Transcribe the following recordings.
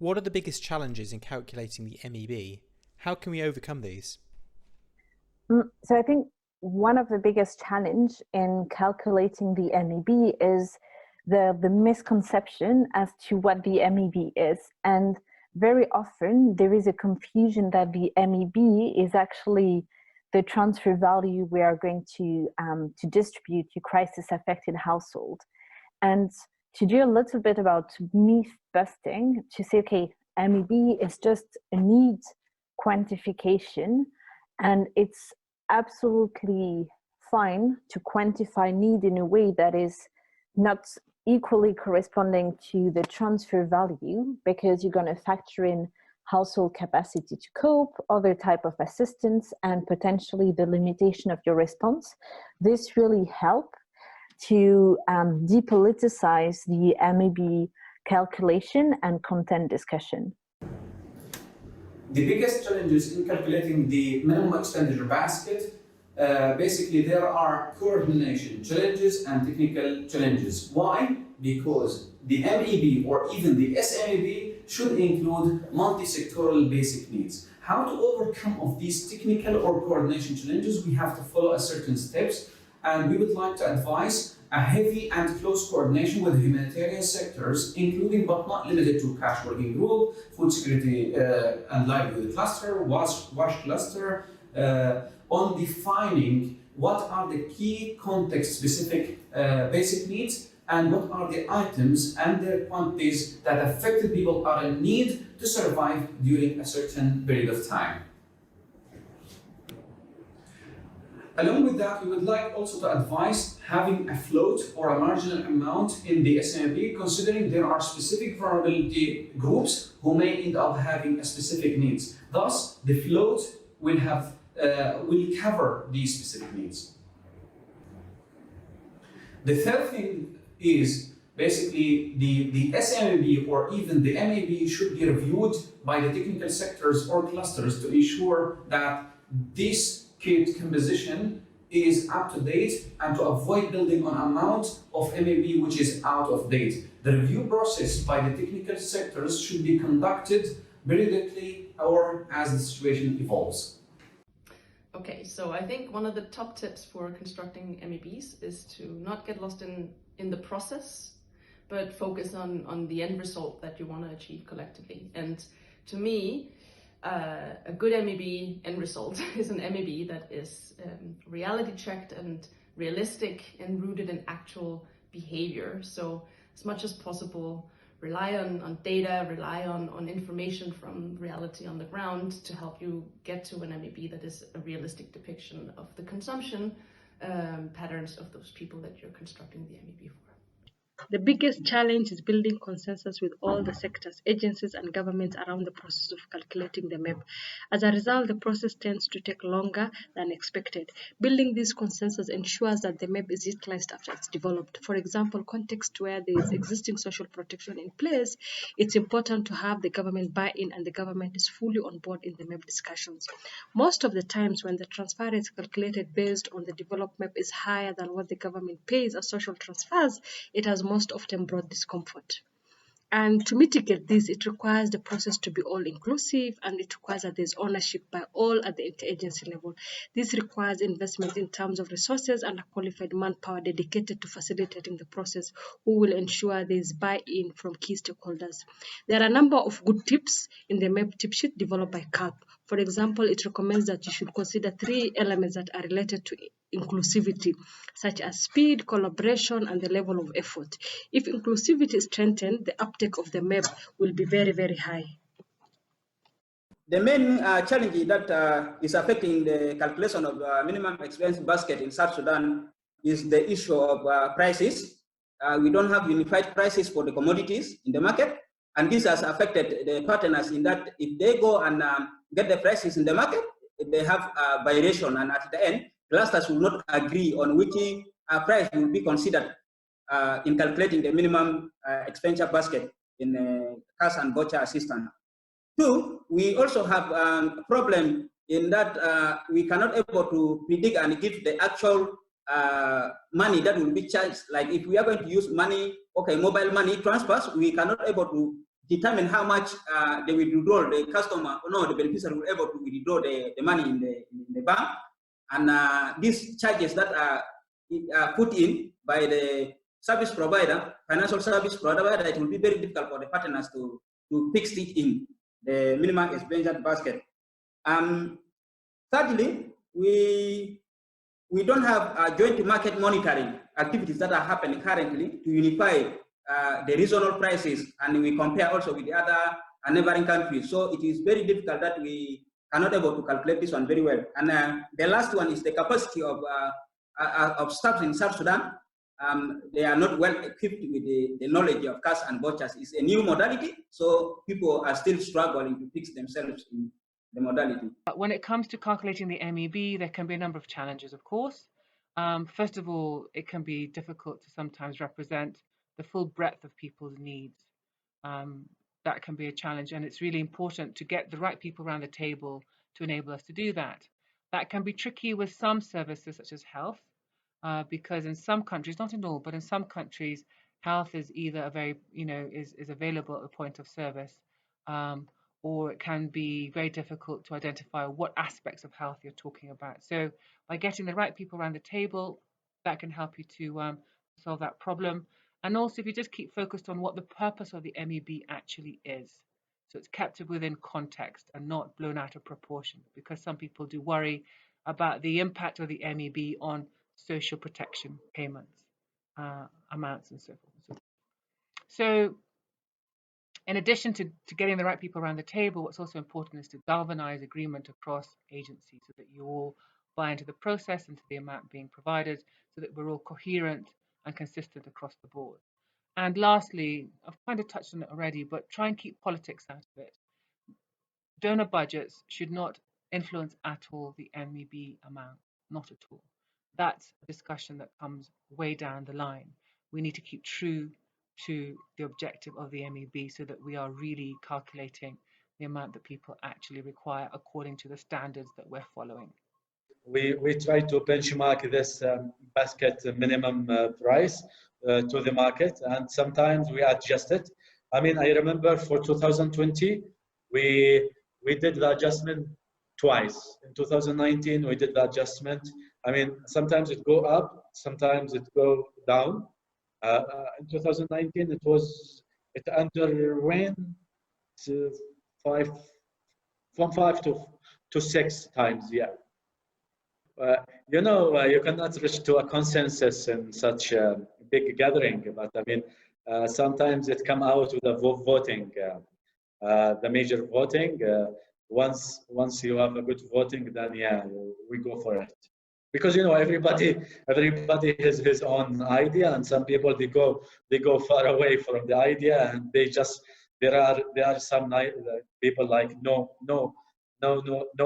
What are the biggest challenges in calculating the MEB? How can we overcome these? So I think one of the biggest challenge in calculating the MEB is the misconception as to what the MEB is. And very often there is a confusion that the MEB is actually the transfer value we are going to distribute to crisis-affected households. And to do a little bit about myth busting, to say, okay, MEB is just a need quantification, and it's absolutely fine to quantify need in a way that is not equally corresponding to the transfer value, because you're going to factor in household capacity to cope, other type of assistance, and potentially the limitation of your response. This really helps to depoliticize the MEB calculation and content discussion. The biggest challenges in calculating the minimum expenditure basket, basically there are coordination challenges and technical challenges. Why? Because the MEB or even the SMEB should include multi-sectoral basic needs. How to overcome of these technical or coordination challenges, we have to follow a certain steps, and we would like to advise a heavy and close coordination with humanitarian sectors, including but not limited to cash working group, food security and livelihood cluster, WASH cluster, on defining what are the key context-specific basic needs and what are the items and their quantities that affected people are in need to survive during a certain period of time. Along with that, we would like also to advise having a float or a marginal amount in the SMEB, considering there are specific vulnerability groups who may end up having a specific needs. Thus, the float will cover these specific needs. The third thing is basically the SMEB or even the MEB should be reviewed by the technical sectors or clusters to ensure that this kit composition is up to date and to avoid building on amount of MEB which is out of date. The review process by the technical sectors should be conducted periodically or as the situation evolves. Okay, so I think one of the top tips for constructing MEBs is to not get lost in the process, but focus on the end result that you want to achieve collectively. And to me, a good MEB end result is an MEB that is reality checked and realistic and rooted in actual behavior. So as much as possible, rely on data, rely on information from reality on the ground to help you get to an MEB that is a realistic depiction of the consumption patterns of those people that you're constructing the MEB for. The biggest challenge is building consensus with all the sectors, agencies, and governments around the process of calculating the MEB. As a result, the process tends to take longer than expected. Building this consensus ensures that the MEB is utilized after it's developed. For example, context where there is existing social protection in place, it's important to have the government buy-in and the government is fully on board in the MEB discussions. Most of the times when the transfer is calculated based on the developed MEB is higher than what the government pays as social transfers, it has most often brought discomfort. And to mitigate this, it requires the process to be all-inclusive, and it requires that there's ownership by all at the interagency level. This requires investment in terms of resources and a qualified manpower dedicated to facilitating the process, who will ensure there's buy-in from key stakeholders. There are a number of good tips in the MEB tip sheet developed by CaLP. For example, it recommends that you should consider 3 elements that are related to inclusivity, such as speed, collaboration, and the level of effort. If inclusivity is strengthened, the uptake of the MEB will be very, very high. The main challenge that is affecting the calculation of minimum expense basket in South Sudan is the issue of prices. We don't have unified prices for the commodities in the market, and this has affected the partners in that if they go and get the prices in the market, they have a variation, and at the end, clusters will not agree on which price will be considered in calculating the minimum expenditure basket in Cash and Voucher Assistance. 2, we also have a problem in that we cannot able to predict and give the actual money that will be charged. Like if we are going to use money, okay, mobile money transfers, we cannot able to determine how much they will withdraw, the customer, no, the beneficiary will be able to withdraw the money in the bank. And these charges that are put in by the service provider, financial service provider, it will be very difficult for the partners to fix it in the minimum expenditure basket. Thirdly, we don't have joint market monitoring activities that are happening currently to unify the regional prices, and we compare also with the other neighboring countries. So it is very difficult that we are not able to calculate this one very well. And the last one is the capacity of staff in South Sudan. They are not well equipped with the knowledge of cash and vouchers. It's a new modality, so people are still struggling to fix themselves in the modality. When it comes to calculating the MEB, there can be a number of challenges, of course. First of all, it can be difficult to sometimes represent the full breadth of people's needs. That can be a challenge, and it's really important to get the right people around the table to enable us to do that. That can be tricky with some services such as health, because in some countries, not in all, but in some countries, health is either a very, is available at the point of service, or it can be very difficult to identify what aspects of health you're talking about. So by getting the right people around the table, that can help you to solve that problem. And also, if you just keep focused on what the purpose of the MEB actually is, so it's kept within context and not blown out of proportion, because some people do worry about the impact of the MEB on social protection payments, amounts, and so forth. So in addition to getting the right people around the table, what's also important is to galvanize agreement across agencies so that you all buy into the process and to the amount being provided, so that we're all coherent and consistent across the board. And lastly, I've kind of touched on it already, but try and keep politics out of it. Donor budgets should not influence at all the MEB amount, not at all. That's a discussion that comes way down the line. We need to keep true to the objective of the MEB so that we are really calculating the amount that people actually require according to the standards that we're following. We try to benchmark this basket minimum price to the market, and sometimes we adjust it. I mean, I remember for 2020, we did the adjustment twice. In 2019, we did the adjustment. I mean, sometimes it go up, sometimes it go down. In 2019, it underwent from 5 to 6 times, yeah. You cannot reach to a consensus in such a big gathering, but I mean, sometimes it come out with a voting, the major voting. Once you have a good voting, then yeah, we go for it. Because everybody has his own idea, and some people they go far away from the idea, and there are some people like no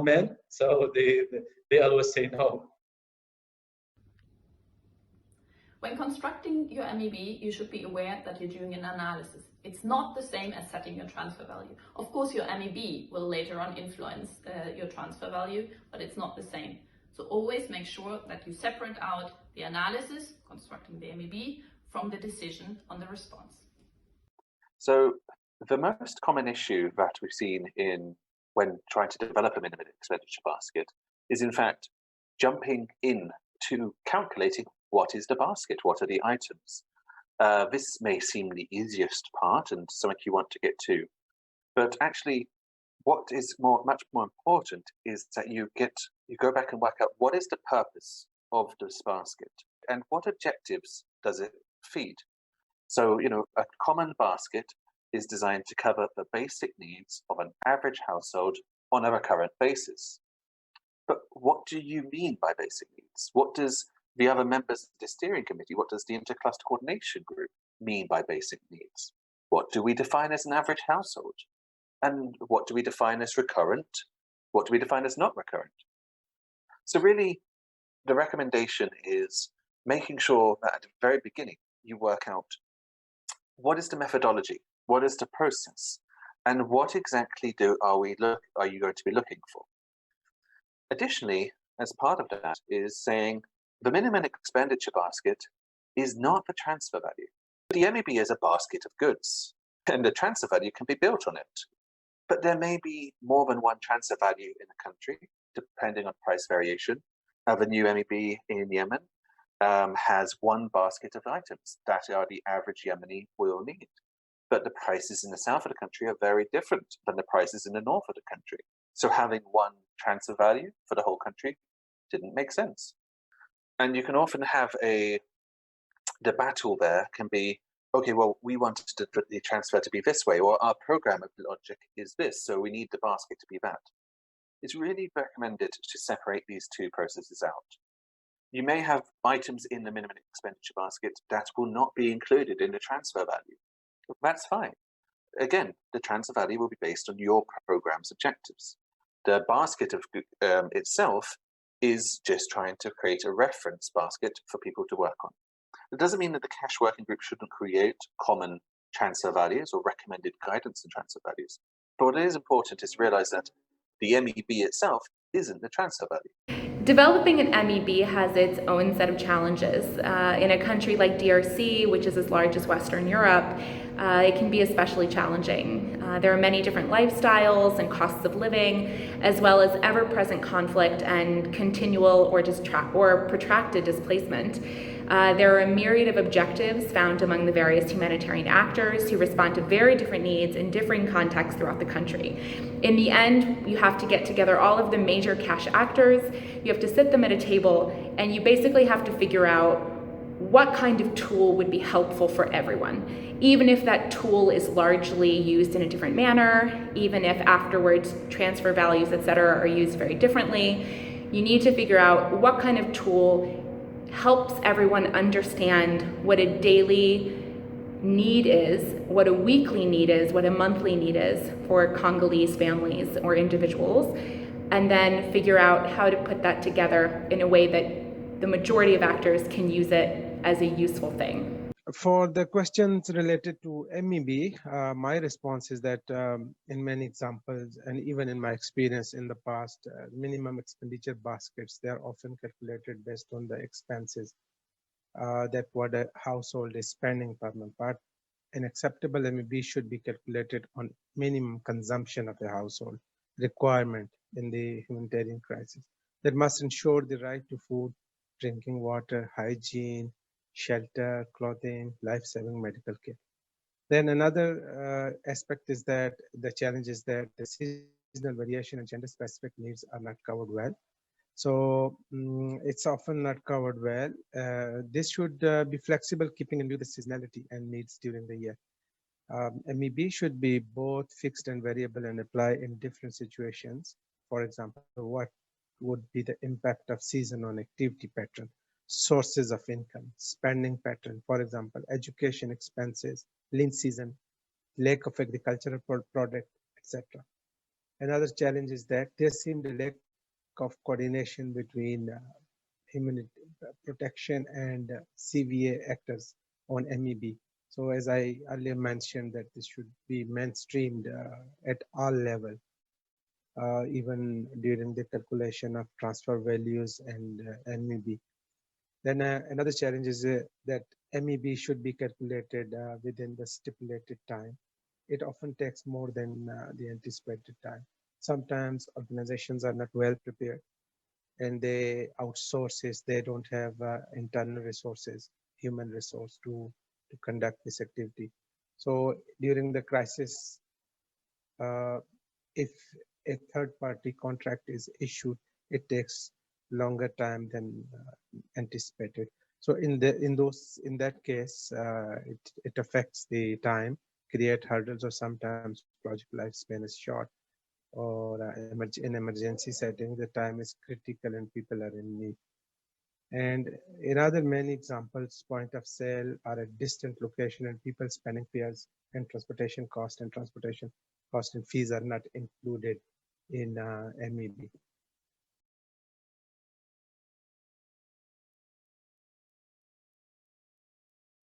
men, so they always say no. When constructing your MEB, you should be aware that you're doing an analysis. It's not the same as setting your transfer value. Of course, your MEB will later on influence your transfer value, but it's not the same. So always make sure that you separate out the analysis, constructing the MEB, from the decision on the response. So the most common issue that we've seen when trying to develop a minimum expenditure basket is in fact jumping in to calculating what is the basket, what are the items. This may seem the easiest part and something you want to get to, but actually what is much more important is that you go back and work out what is the purpose of this basket and what objectives does it feed. So, a common basket is designed to cover the basic needs of an average household on a recurrent basis. But what do you mean by basic needs? What does the other members of the steering committee, what does the intercluster coordination group mean by basic needs? What do we define as an average household? And what do we define as recurrent? What do we define as not recurrent? So really, the recommendation is making sure that at the very beginning, you work out what is the methodology, what is the process, and what exactly are you going to be looking for? Additionally, as part of that is saying the minimum expenditure basket is not the transfer value. The MEB is a basket of goods. and the transfer value can be built on it. But there may be more than one transfer value in a country, depending on price variation. The new MEB in Yemen has one basket of items that are the average Yemeni will need. But the prices in the south of the country are very different than the prices in the north of the country. So having one transfer value for the whole country didn't make sense. And you can often have the battle there can be, okay, well, we wanted the transfer to be this way, or our program of logic is this, so we need the basket to be that. It's really recommended to separate these two processes out. You may have items in the minimum expenditure basket that will not be included in the transfer value. That's fine. Again, the transfer value will be based on your program's objectives. The basket of itself is just trying to create a reference basket for people to work on. It doesn't mean that the cash working group shouldn't create common transfer values or recommended guidance in transfer values. But what is important is to realize that the MEB itself isn't the transfer value. Developing an MEB has its own set of challenges. In a country like DRC, which is as large as Western Europe, it can be especially challenging. There are many different lifestyles and costs of living, as well as ever-present conflict and continual or protracted displacement. There are a myriad of objectives found among the various humanitarian actors who respond to very different needs in differing contexts throughout the country. In the end, you have to get together all of the major cash actors, you have to sit them at a table, and you basically have to figure out what kind of tool would be helpful for everyone. Even if that tool is largely used in a different manner, even if afterwards transfer values, etc., are used very differently, you need to figure out what kind of tool helps everyone understand what a daily need is, what a weekly need is, what a monthly need is for Congolese families or individuals, and then figure out how to put that together in a way that the majority of actors can use it as a useful thing. For the questions related to MEB, my response is that in many examples, and even in my experience in the past, minimum expenditure baskets, they are often calculated based on the expenses that what a household is spending per month. But an acceptable MEB should be calculated on minimum consumption of a household requirement in the humanitarian crisis that must ensure the right to food, drinking water, hygiene, shelter, clothing, life-saving medical care. Then another aspect is that the challenge is that the seasonal variation and gender-specific needs are not covered well. So it's often not covered well. This should be flexible, keeping in view the seasonality and needs during the year. MEB should be both fixed and variable and apply in different situations. For example, what would be the impact of season on activity pattern, sources of income, spending pattern, for example, education expenses, lean season, lack of agricultural product, etc. Another challenge is that there seemed a lack of coordination between humanitarian protection and CVA actors on MEB. So as I earlier mentioned, that this should be mainstreamed at all levels, even during the calculation of transfer values and MEB. Then another challenge is that MEB should be calculated within the stipulated time. It often takes more than the anticipated time. Sometimes organizations are not well prepared and they outsource this. They don't have internal resources, human resource to conduct this activity. So during the crisis, if a third-party contract is issued, it takes longer time than anticipated. So in that case, it affects the time, create hurdles, or sometimes project lifespan is short, or in emergency setting, the time is critical and people are in need. And in other many examples, point of sale are at distant location and people spending fares and transportation cost and fees are not included in MEB.